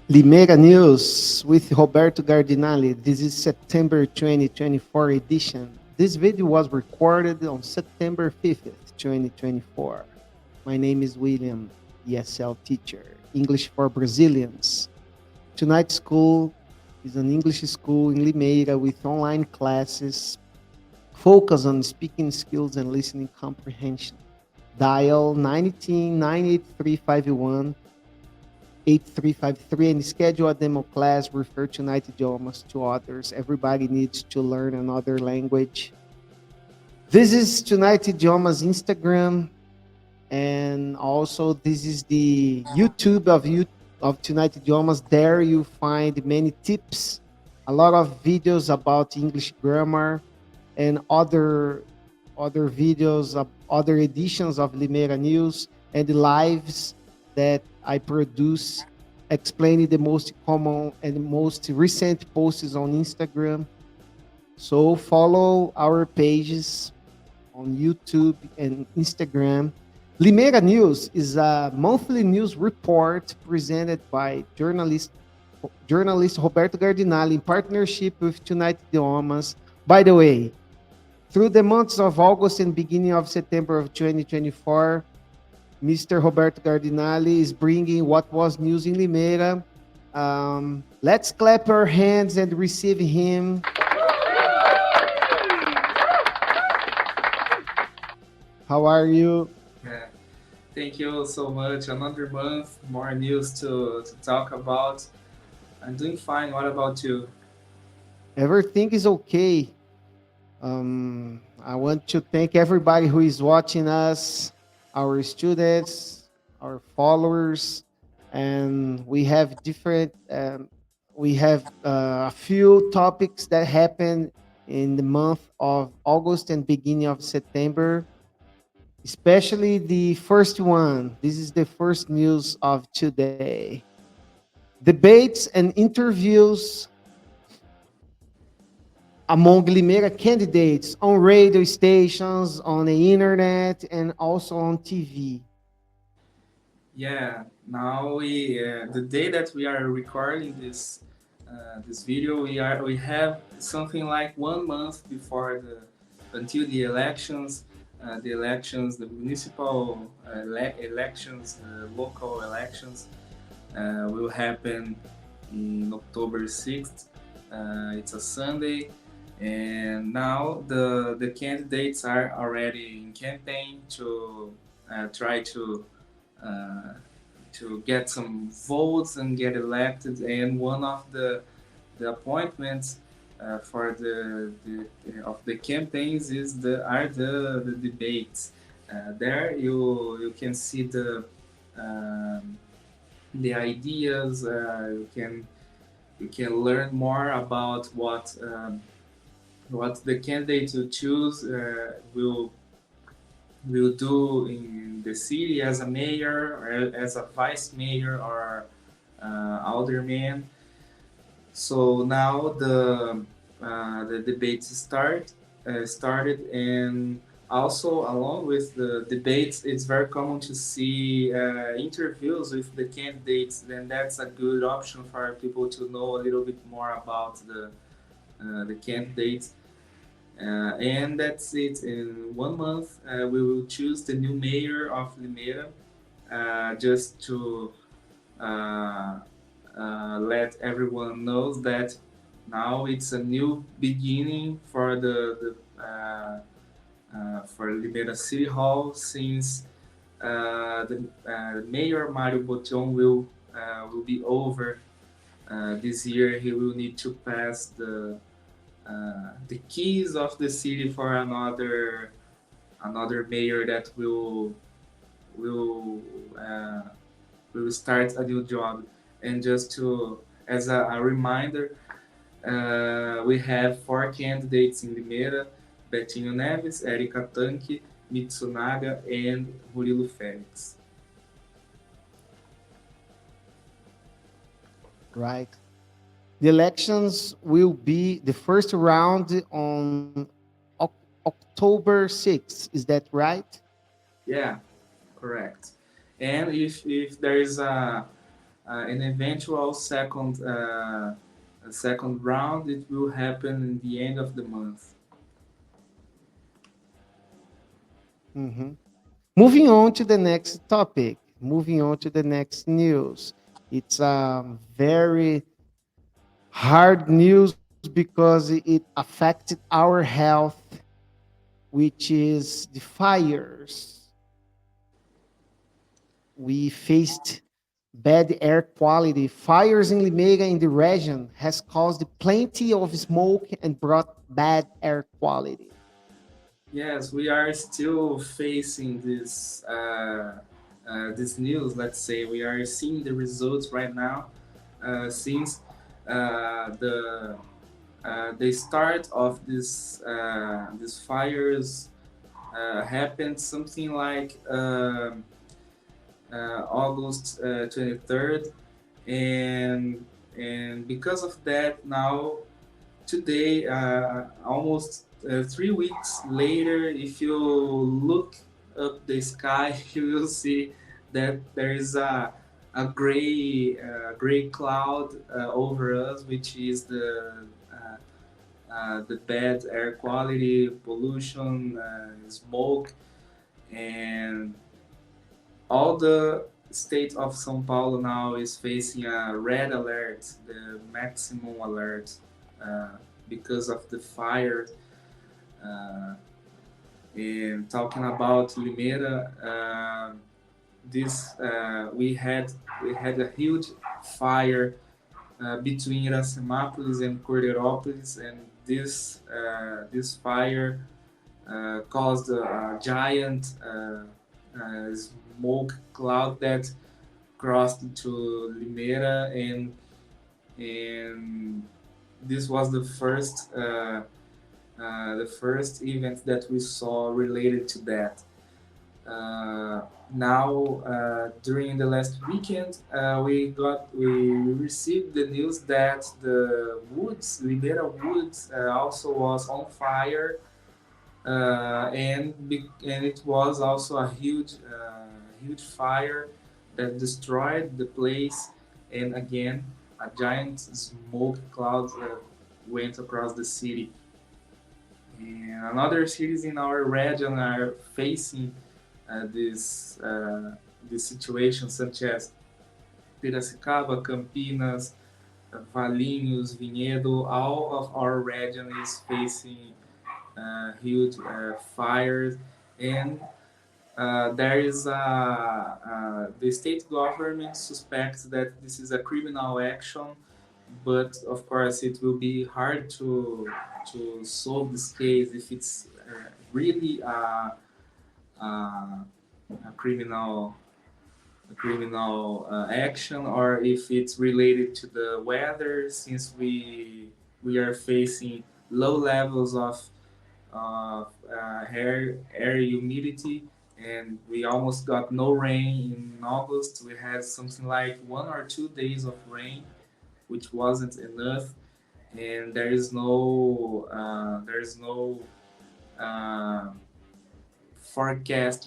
Limeira News with Roberto Gardinalli. This is September 2024 edition. This video was recorded on September 5th, 2024. My name is William, ESL teacher, English for Brazilians. Tonight School is an English school in Limeira with online classes focused on speaking skills and listening comprehension. Dial 19 98351 8353 and schedule a demo class. Refer Tonight Idiomas to others. Everybody needs to learn another language. This is Tonight Idiomas Instagram, and also this is the YouTube of Tonight Idiomas. There you find many tips, a lot of videos about English grammar, and other videos of other editions of Limeira News and the lives that I produce explaining the most common and most recent posts on Instagram. So follow our pages on YouTube and Instagram. Limeira News is a monthly news report presented by journalist Roberto Gardinalli in partnership with Tonight Idiomas. By the way, through the months of August and beginning of September of 2024, Mr. Roberto Gardinalli is bringing what was news in Limeira. Let's clap our hands and receive him. How are you? Yeah. Thank you so much. Another month, more news to talk about. I'm doing fine. What about you? Everything is okay. I want to thank everybody who is watching us, our students, our followers, and we have a few topics that happened in the month of August and beginning of September, especially the first one. This is the first news of today. Debates and interviews among Limeira candidates on radio stations, on the internet, and also on TV. Yeah. Now the day that we are recording this video, we have something like 1 month before until the elections. The municipal elections, the local elections will happen in October 6th. It's a Sunday, and now the candidates are already in campaign to try uh, to get some votes and get elected. And one of the appointments for of the campaigns is the debates. There you can see um, the ideas. You can learn more about what the candidate will choose will do in the city as a mayor or as a vice mayor or alderman. So now the debates started, and also along with the debates, it's very common to see interviews with the candidates. Then that's a good option for people to know a little bit more about the candidates. And that's it. In 1 month, we will choose the new mayor of Limeira. Just to uh, let everyone knows that now it's a new beginning for for Limeira City Hall, since the Mayor Mario Botion will be over this year. He will need to pass the keys of the city for another mayor that will uh, will start a new job. And just to as a reminder, we have four candidates in Limeira: Betinho Neves, Erika Tanque, Mitsunaga, and Murilo Félix. Right. The elections will be the first round on October 6th. Is that right? Yeah, correct. And if there is an eventual second round. It will happen in the end of the month. Mhm. Moving on to the next topic, moving on to the next news. It's very hard news because it affected our health, which is the fires. We faced bad air quality. Fires in Limeira in the region has caused plenty of smoke and brought bad air quality. Yes, we are still facing this news. Let's say we are seeing the results right now, since the the start of these fires happened something like August 23rd, and because of that now today, almost 3 weeks later, if you look up the sky, you will see that there is a gray cloud over us, which is the bad air quality, pollution, smoke, and all the state of São Paulo now is facing a red alert, the maximum alert, uh, because of the fire. Uh, and talking about Limeira, this we had a huge fire between Iracemápolis and Cordeirópolis, and this fire caused a giant smoke cloud that crossed into Limeira, and this was the first event that we saw related to that. Now, during the last weekend, we received the news that the woods, Limeira Woods, also was on fire, and it was also a huge fire that destroyed the place, and again a giant smoke cloud went across the city. And another cities in our region are facing this situation, such as Piracicaba, Campinas, Valinhos, Vinhedo. All of our region is facing huge fires, and there is the state government suspects that this is a criminal action, but of course it will be hard to solve this case if it's really a criminal action, or if it's related to the weather, since we are facing low levels of air humidity, and we almost got no rain in August. We had something like 1 or 2 days of rain, which wasn't enough, and there is no uh,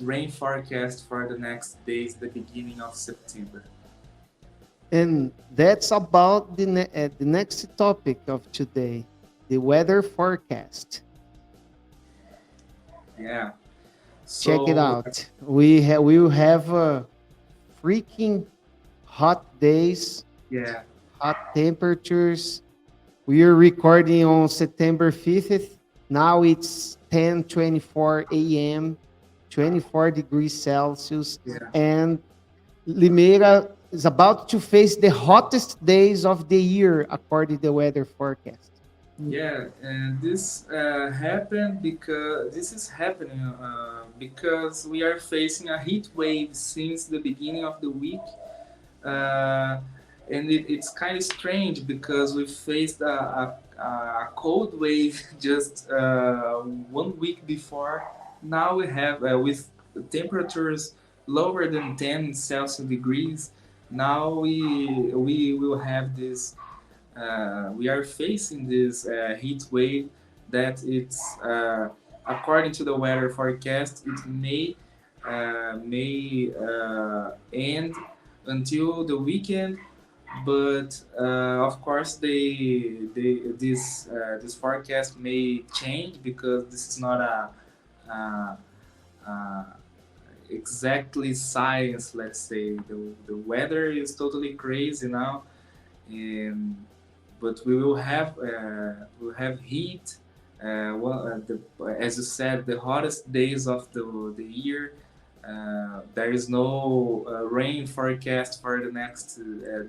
rain forecast for the next days, the beginning of September. And that's about the next topic of today, the weather forecast. Yeah. Check it So out. We will have freaking hot days, yeah, hot temperatures. We are recording on September 5th. Now it's 10:24 a.m., 24 degrees Celsius, yeah. and Limeira is about to face the hottest days of the year according to the weather forecast. Yeah, and this is happening because we are facing a heat wave since the beginning of the week, uh, and it's kind of strange because we faced a cold wave just 1 week before. Now we have with temperatures lower than 10 Celsius degrees. Now we will have this we are facing this heat wave that it's according to the weather forecast it may end until the weekend, but of course this forecast may change because this is not a, a exactly science. Let's say the weather is totally crazy now, and but we'll have heat. As you said, the hottest days of the year. There is no rain forecast for the next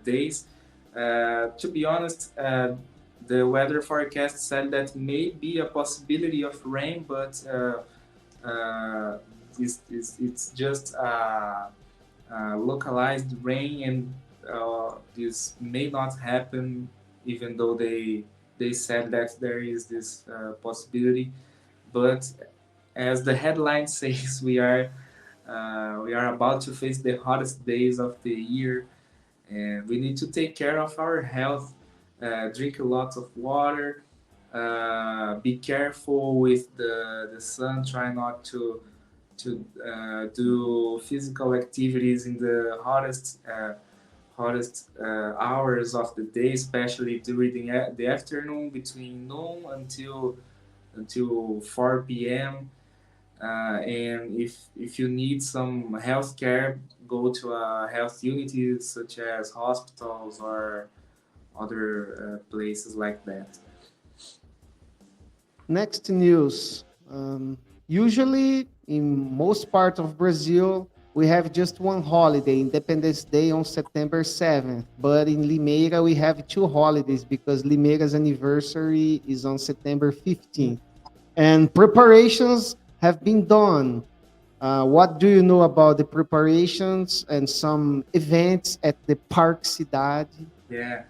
days. To be honest, the weather forecast said that may be a possibility of rain, but it's just localized rain, and this may not happen, even though they said that there is this possibility. But as the headline says, we are about to face the hottest days of the year, and we need to take care of our health. Drink a lot of water. Be careful with the sun. Try not to do physical activities in the hottest hours of the day, especially during the afternoon between noon until 4 p.m. And if you need some health care, go to a health unity such as hospitals or other places like that. Next news. Usually, in most parts of Brazil, we have just one holiday, Independence Day on September 7th. But in Limeira, we have two holidays because Limeira's anniversary is on September 15th. And preparations have been done. What do you know about the preparations and some events at the Parque Cidade? Yeah,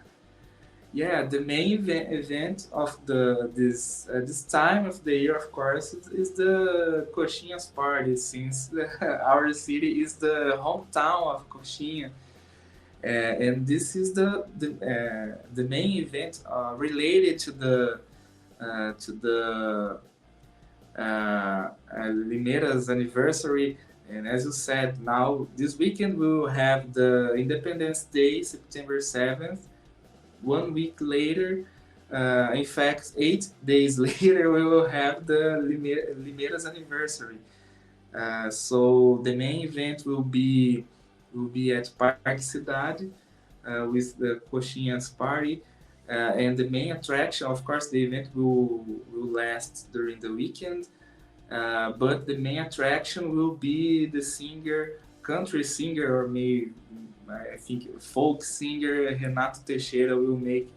yeah. The main event of this time of the year, of course, is the Coxinhas party, since our city is the hometown of Coxinha. And this is the main event related to the Limeira's anniversary. And as you said, now this weekend we will have the Independence Day, September 7th. 1 week later, in fact, 8 days later, we will have the Limeira's anniversary. So the main event will be at Parque Cidade with the Coxinhas party. And the main attraction, of course, the event will last during the weekend, but the main attraction will be the singer, country singer, or maybe I think folk singer Renato Teixeira will make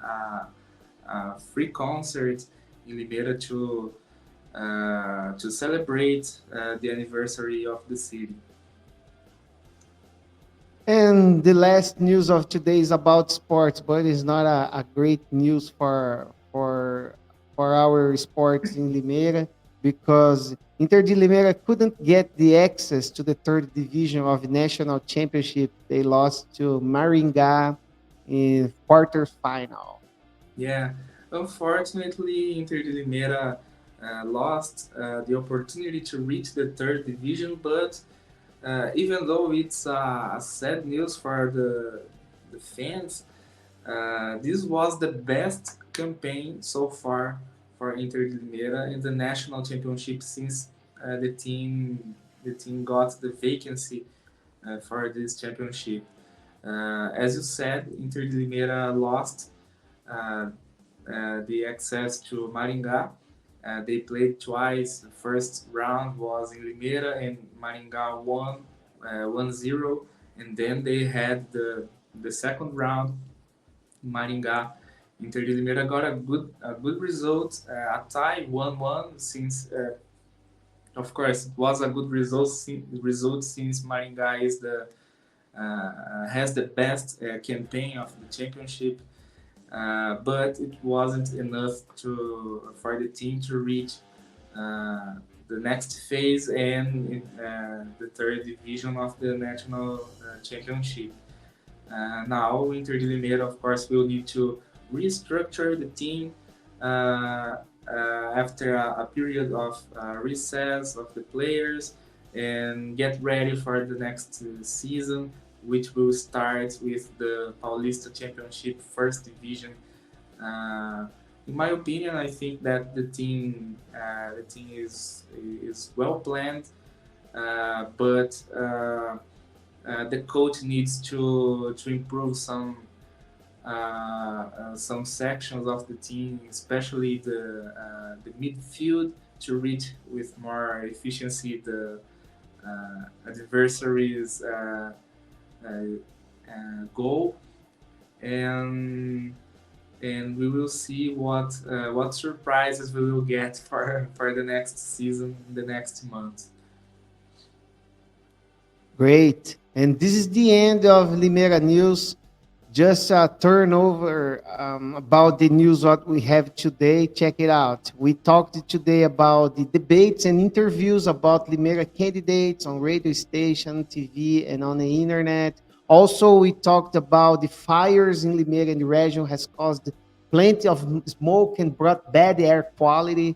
a free concert in Limeira to celebrate the anniversary of the city. And the last news of today is about sports, but it's not a great news for our sports in Limeira because Inter de Limeira couldn't get the access to the third division of national championship. They lost to Maringá in quarterfinal. Yeah, unfortunately, Inter de Limeira lost the opportunity to reach the third division, but even though it's sad news for the fans, this was the best campaign so far for Inter de Limeira in the national championship since the team got the vacancy for this championship. As you said, Inter de Limeira lost uh, the access to Maringá. They played twice. The first round was in Limeira, and Maringá won 1-0. And then they had the second round in Maringá. Inter de Limeira got a good result, a tie 1-1, since of course it was a good result since Maringá has the best campaign of the championship, but it wasn't enough for the team to reach uh, the next phase and the third division of the national championship. Now, Inter de Limeira, of course, will need to restructure the team after a period of recess of the players and get ready for the next season. which will start with the Paulista Championship First Division. Uh, in my opinion, I think that the team is well planned, but the coach needs to improve some sections of the team, especially the midfield, to reach with more efficiency the adversaries' goal, and we will see what surprises we will get for the next season, the next month. Great. And this is the end of Limeira News. Just a turnover about the news what we have today. Check it out. We talked today about the debates and interviews about Limeira candidates on radio station, TV, and on the internet. Also, we talked about the fires in Limeira and the region has caused plenty of smoke and brought bad air quality.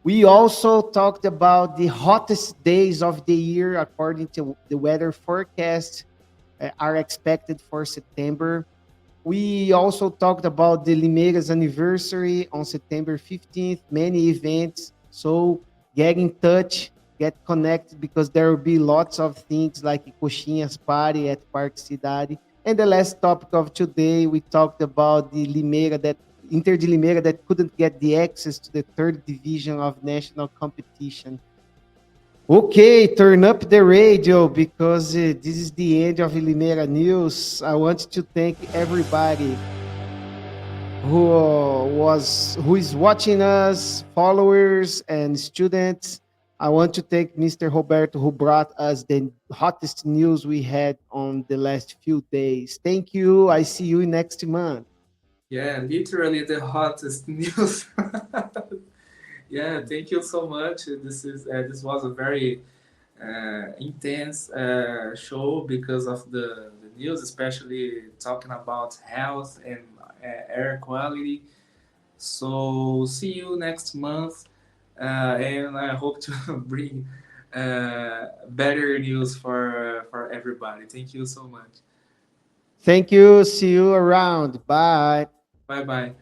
We also talked about the hottest days of the year according to the weather forecast are expected for September. We also talked about the Limeira's anniversary on September 15th, many events. So get in touch, get connected because there will be lots of things like a Coxinhas party at Parque Cidade. And the last topic of today, we talked about the Limeira that Inter de Limeira that couldn't get the access to the third division of national competition. Okay, turn up the radio because this is the end of Limeira News. I want to thank everybody who is watching us, followers and students. I want to thank Mr. Roberto who brought us the hottest news we had on the last few days. Thank you. I see you next month. Yeah, literally the hottest news. Yeah, thank you so much. This was a very intense show because of the news, especially talking about health and air quality. So see you next month, and I hope to bring better news for everybody. Thank you so much. Thank you. See you around. Bye. Bye bye.